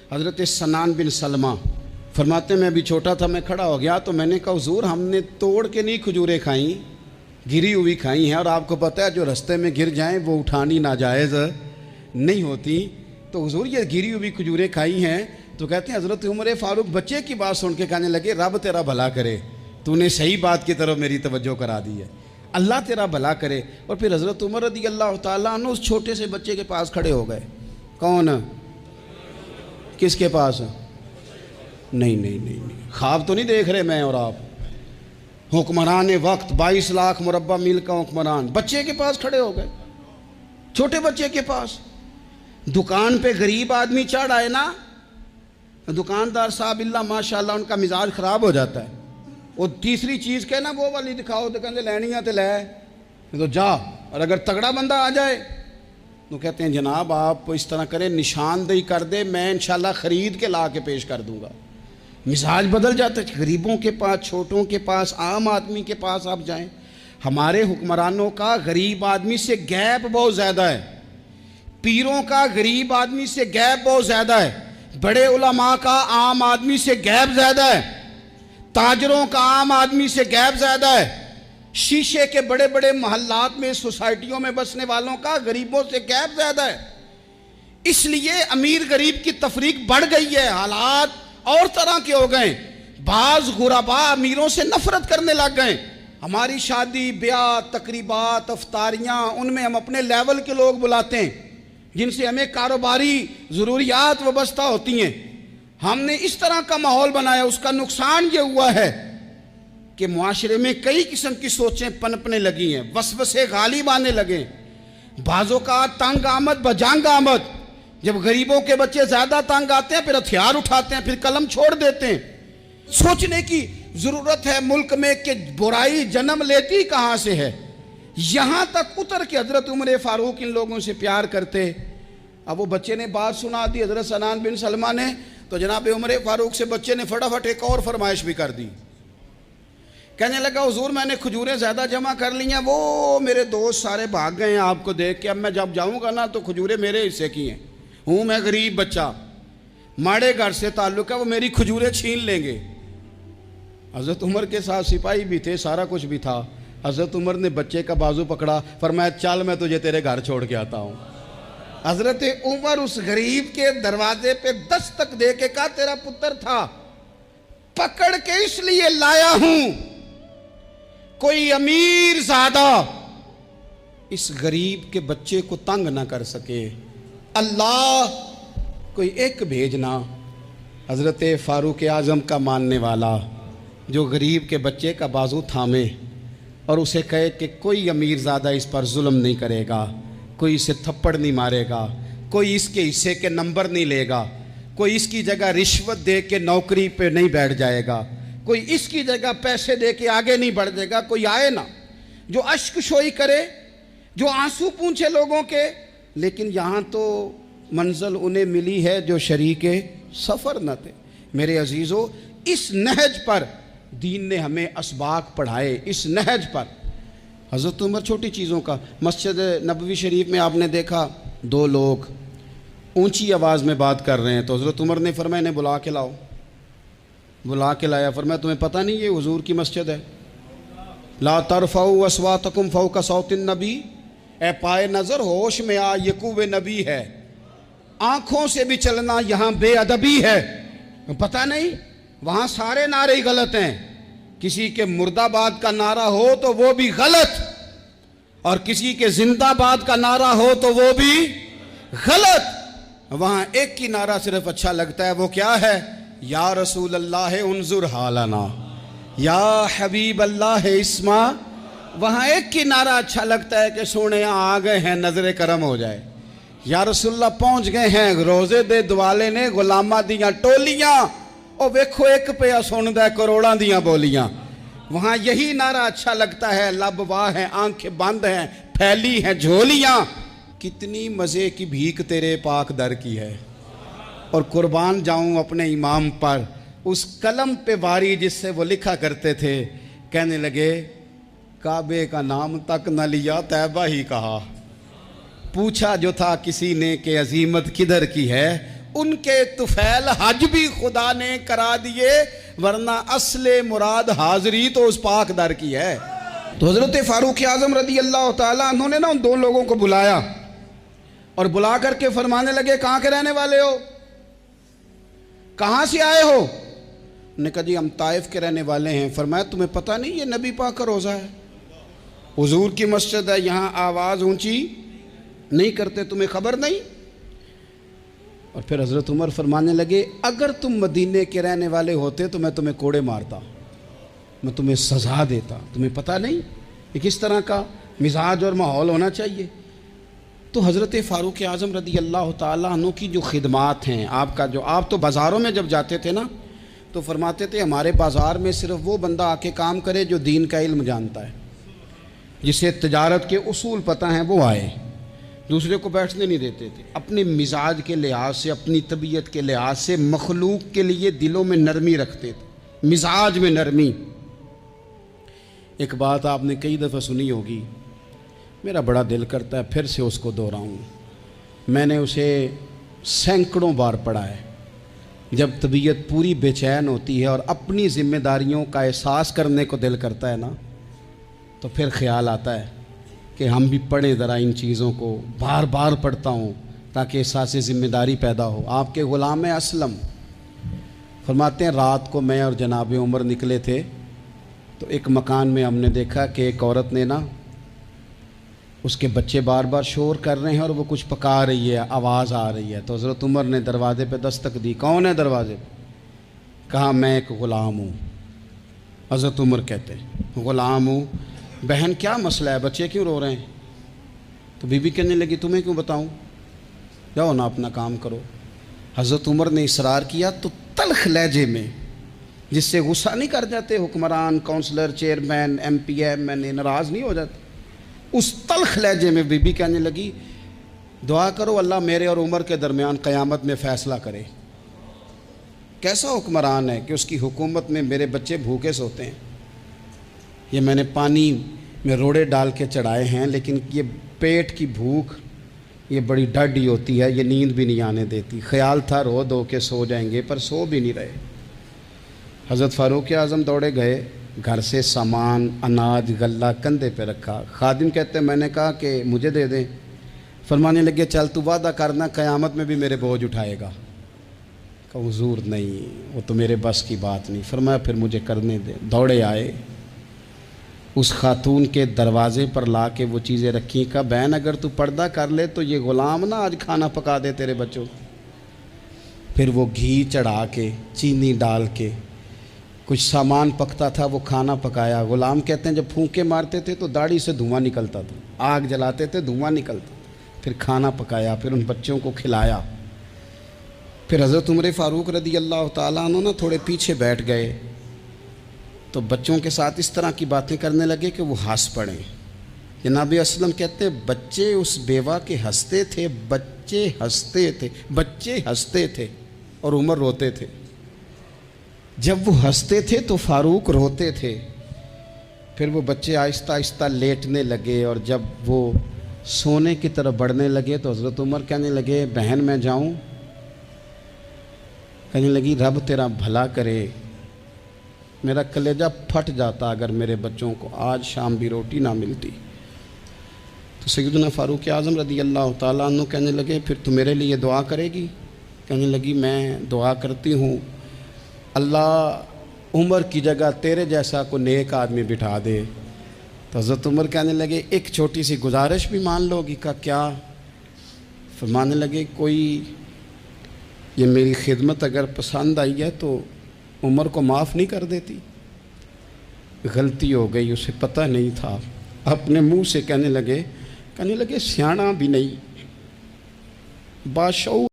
हज़रत सनान बिन सलमा फरमाते मैं अभी छोटा था, मैं खड़ा हो गया तो मैंने कहा हुजूर हमने तोड़ के नहीं खजूरें खाई, गिरी हुई खाई हैं, और आपको पता है जो रास्ते में गिर जाएं वो उठानी नाजायज़ नहीं होती, तो हुजूर ये गिरी हुई खजूरें खाई हैं। तो कहते हैं हज़रत उमर फ़ारूक बच्चे की बात सुन के कहने लगे रब तेरा भला करे, तूने सही बात की तरफ मेरी तवज्जो करा दी है, अल्लाह तेरा भला करे। और फिर हज़रत उमर रज़ी अल्लाह तआला अन्हु उस छोटे से बच्चे के पास खड़े हो गए। कौन? किसके पास? नहीं, ख्वाब तो नहीं देख रहे मैं और आप। हुक्मरान वक्त 22 लाख मुरब्बा मील का हुक्मरान बच्चे के पास खड़े हो गए, छोटे बच्चे के पास। दुकान पे गरीब आदमी चढ़ आए ना, दुकानदार साहब इल्ला माशाल्लाह उनका मिजाज ख़राब हो जाता है। वो तीसरी चीज़ के ना वो वाली दिखाओ तो कहते लैनी है तो लै, तो जा। और अगर तगड़ा बंदा आ जाए तो कहते हैं जनाब आप इस तरह करें, निशानदेही कर दे, मैं इंशाल्लाह ख़रीद के ला के पेश कर दूँगा। मिजाज बदल जाता है। गरीबों के पास, छोटों के पास, आम आदमी के पास आप जाएं। हमारे हुक्मरानों का गरीब आदमी से गैप बहुत ज़्यादा है, पीरों का गरीब आदमी से गैप बहुत ज़्यादा है, बड़े उलमा का आम आदमी से गैप ज़्यादा है, ताजरों का आम आदमी से गैप ज़्यादा है, शीशे के बड़े बड़े मोहल्लात में, सोसाइटियों में बसने वालों का गरीबों से गैप ज़्यादा है। इसलिए अमीर गरीब की तफरीक बढ़ गई है, हालात और तरह के हो गए। बाज गुरबा अमीरों से नफरत करने लग गए। हमारी शादी ब्याह तकरीबात अफ्तारियाँ, उनमें हम अपने लेवल के लोग बुलाते हैं जिनसे हमें कारोबारी ज़रूरियात वाबस्ता होती हैं। हमने इस तरह का माहौल बनाया, उसका नुकसान ये हुआ है कि मुआशरे में कई किस्म की सोचें पनपने लगी हैं, वसवसे गालिब आने लगे। बाज़ों का तंग आमद बजंग आमद, जब गरीबों के बच्चे ज़्यादा तंग आते हैं फिर हथियार उठाते हैं, फिर कलम छोड़ देते हैं। सोचने की ज़रूरत है मुल्क में कि बुराई जन्म लेती कहाँ से है। यहाँ तक उतर के हज़रत उमर फ़ारूक इन लोगों से प्यार करते। अब वो बच्चे ने बात सुना दी हज़रत सनान बिन सलमा ने, तो जनाब उमर फ़ारूक से बच्चे ने फटाफट एक और फरमाइश भी कर दी। कहने लगा हुजूर मैंने खजूरें ज़्यादा जमा कर ली हैं, वो मेरे दोस्त सारे भाग गए हैं आपको देख के, अब मैं जब जाऊँगा ना तो खजूरें मेरे हिस्से की हैं, हूँ मैं गरीब बच्चा, माड़े घर से ताल्लुक़ है, वो मेरी खजूरें छीन लेंगे। हज़रत उमर के साथ सिपाही भी थे, सारा कुछ भी था। हज़रत उमर ने बच्चे का बाजू पकड़ा, फरमाया चल मैं तुझे तेरे घर छोड़ के आता हूँ। हज़रत उमर उस गरीब के दरवाजे पे दस्तक दे के कहा तेरा पुत्र था, पकड़ के इसलिए लाया हूं कोई अमीर ज़ादा इस गरीब के बच्चे को तंग ना कर सके, अल्लाह कोई एक भेजना। हज़रत फ़ारूक आज़म का मानने वाला जो गरीब के बच्चे का बाजू थामे और उसे कहे कि कोई अमीर ज़्यादा इस पर जुल्म नहीं करेगा, कोई इसे थप्पड़ नहीं मारेगा, कोई इसके हिस्से के नंबर नहीं लेगा, कोई इसकी जगह रिश्वत दे के नौकरी पे नहीं बैठ जाएगा, कोई इसकी जगह पैसे दे के आगे नहीं बढ़ जाएगा। कोई आए ना जो अश्क शोई करे, जो आंसू पूछे लोगों के। लेकिन यहाँ तो मंजिल उन्हें मिली है जो शरीके सफ़र न थे। मेरे अजीज़ों, इस नहज पर दीन ने हमें असबाक पढ़ाए, इस नहज पर। हज़रत उमर छोटी चीज़ों का, मस्जिद नबवी शरीफ में आपने देखा दो लोग ऊंची आवाज़ में बात कर रहे हैं, तो हज़रत उमर ने फरमाया इन्हें बुला के लाओ। बुला के लाया, फरमाया तुम्हें पता नहीं ये हुजूर की मस्जिद है। ला तरफ़ऊ अस्वातकुम फ़ौक़ सौतिन नबी, ए पाए नज़र होश में आ, ये कुव्वे नबी है, आँखों से भी चलना यहाँ बेअदबी है। पता नहीं वहाँ सारे नारे ही गलत हैं, किसी के मुर्दाबाद का नारा हो तो वो भी गलत, और किसी के जिंदाबाद का नारा हो तो वो भी गलत। वहाँ एक ही नारा सिर्फ अच्छा लगता है, वो क्या है? या रसूल अल्लाह उन्जुर हालना, या हबीब अल्लाह इस्मा। वहाँ एक ही नारा अच्छा लगता है कि सोने आ गए हैं, नजर करम हो जाए। या रसूलुल्लाह पहुँच गए हैं, रोजे दे दुआले ने गुलामा दियाँ टोलियाँ, और वेखो एक पे सुनदा करोड़ां दियाँ बोलियाँ। वहाँ यही नारा अच्छा लगता है, लब वाह है, आंखें बंद हैं, फैली हैं झोलियाँ, कितनी मज़े की भीख तेरे पाक दर की है। और कुर्बान जाऊँ अपने इमाम पर, उस कलम पे वारी जिससे वो लिखा करते थे। कहने लगे काबे का नाम तक न लिया, तैबा ही कहा। पूछा जो था किसी ने कि अजीमत किधर की है, उनके तुफैल हज भी खुदा ने करा दिए, वरना असले मुराद हाजिरी तो उस पाक दर की है। तो हज़रत फारूक आज़म रज़ी अल्लाह ताला अन्हु ने ना उन दो लोगों को बुलाया और बुला करके फरमाने लगे, कहाँ के रहने वाले हो, कहाँ से आए हो? उन्होंने कहा जी हम ताइफ के रहने वाले हैं। फरमाया तुम्हें पता नहीं ये नबी पाक का रोज़ा है, हुजूर की मस्जिद है, यहाँ आवाज़ ऊंची नहीं करते, तुम्हें खबर नहीं? और फिर हज़रत उमर फरमाने लगे, अगर तुम मदीने के रहने वाले होते तो मैं तुम्हें कोड़े मारता, मैं तुम्हें सज़ा देता, तुम्हें पता नहीं कि किस तरह का मिजाज और माहौल होना चाहिए। तो हज़रत फ़ारूक आज़म रज़ी अल्लाह ताला अन्हु की जो खिदमात हैं, आपका जो आप तो बाज़ारों में जब जाते थे ना तो फरमाते थे हमारे बाज़ार में सिर्फ वो बंदा आके काम करे जो दीन का इल्म जानता है, जिसे तिजारत के उसूल पता हैं, वो आए, दूसरे को बैठने नहीं देते थे। अपने मिजाज के लिहाज से, अपनी तबीयत के लिहाज से मखलूक के लिए दिलों में नरमी रखते थे, मिजाज में नरमी। एक बात आपने कई दफ़ा सुनी होगी, मेरा बड़ा दिल करता है फिर से उसको दोहराऊं, मैंने उसे सैकड़ों बार पढ़ा है। जब तबीयत पूरी बेचैन होती है और अपनी ज़िम्मेदारियों का एहसास करने को दिल करता है ना, तो फिर ख्याल आता है कि हम भी पढ़ें ज़रा इन चीज़ों को। बार बार पढ़ता हूँ ताकि एहसास ज़िम्मेदारी पैदा हो। आपके ग़ुलाम असलम फरमाते हैं, रात को मैं और जनाब उमर निकले थे तो एक मकान में हमने देखा कि एक औरत ने ना, उसके बच्चे बार बार शोर कर रहे हैं और वो कुछ पका रही है, आवाज़ आ रही है। तो हज़रत उमर ने दरवाज़े पे दस्तक दी, कौन है दरवाज़े पे? कहा मैं एक ग़ुलाम हूँ। हज़रत उमर कहते हैं ग़ुलाम हूँ, बहन क्या मसला है, बच्चे क्यों रो रहे हैं? तो बीबी कहने लगी तुम्हें क्यों बताऊँ, जाओ ना अपना काम करो। हज़रत उमर ने इसरार किया तो तल्ख लहजे में, जिससे गुस्सा नहीं कर जाते हुक्मरान, काउंसलर, चेयरमैन, MP, MN नाराज़ नहीं हो जाते, उस तल्ख लहजे में बीबी कहने लगी, दुआ करो अल्लाह मेरे और उमर के दरमियान क़यामत में फ़ैसला करे। कैसा हुक्मरान है कि उसकी हुकूमत में मेरे बच्चे भूखे सोते हैं। ये मैंने पानी में रोड़े डाल के चढ़ाए हैं, लेकिन ये पेट की भूख ये बड़ी डडी होती है, ये नींद भी नहीं आने देती। ख्याल था रो दो के सो जाएंगे, पर सो भी नहीं रहे। हज़रत फ़ारूक आज़म दौड़े गए, घर से सामान, अनाज, गल्ला कंधे पे रखा। खादिम कहते हैं मैंने कहा कि मुझे दे दें। फरमाने लगे चल तू वादा करना क़यामत में भी मेरे बोझ उठाएगा। कहा हुजूर नहीं, वो तो मेरे बस की बात नहीं। फरमाया फिर मुझे करने दे। दौड़े आए, उस खातून के दरवाज़े पर ला के वो चीज़ें रखी। कहा बहन अगर तू पर्दा कर ले तो ये ग़ुलाम ना आज खाना पका दे तेरे बच्चों। फिर वो घी चढ़ा के, चीनी डाल के, कुछ सामान पकता था वो खाना पकाया। ग़ुलाम कहते हैं जब फूंके मारते थे तो दाढ़ी से धुआं निकलता था, आग जलाते थे धुआं निकलता। फिर खाना पकाया, फिर उन बच्चों को खिलाया। फिर हज़रत उमर फ़ारूक रज़ी अल्लाह ताला अन्हु ना थोड़े पीछे बैठ गए तो बच्चों के साथ इस तरह की बातें करने लगे कि वो हंस पड़े। जनाब असलम कहते हैं बच्चे उस बेवा के हंसते थे, बच्चे हंसते थे और उमर रोते थे। जब वो हंसते थे तो फ़ारूक रोते थे। फिर वो बच्चे आहिस्ता आहिस्ता लेटने लगे और जब वो सोने की तरफ बढ़ने लगे तो हज़रत उमर कहने लगे बहन मैं जाऊं? कहने लगी रब तेरा भला करे, मेरा कलेजा फट जाता अगर मेरे बच्चों को आज शाम भी रोटी ना मिलती। तो सैयदना फ़ारूक आज़म रज़ी अल्लाह ताला अन्हु कहने लगे फिर तू मेरे लिए दुआ करेगी? कहने लगी मैं दुआ करती हूँ अल्लाह उमर की जगह तेरे जैसा को नेक आदमी बिठा दे। तो हज़रत उमर कहने लगे एक छोटी सी गुजारिश भी मान लोगी? का क्या? फरमाने लगे कोई ये मेरी खिदमत अगर पसंद आई है तो उमर को माफ़ नहीं कर देती? गलती हो गई, उसे पता नहीं था। अपने मुंह से कहने लगे सियाना भी नहीं, बाशऊर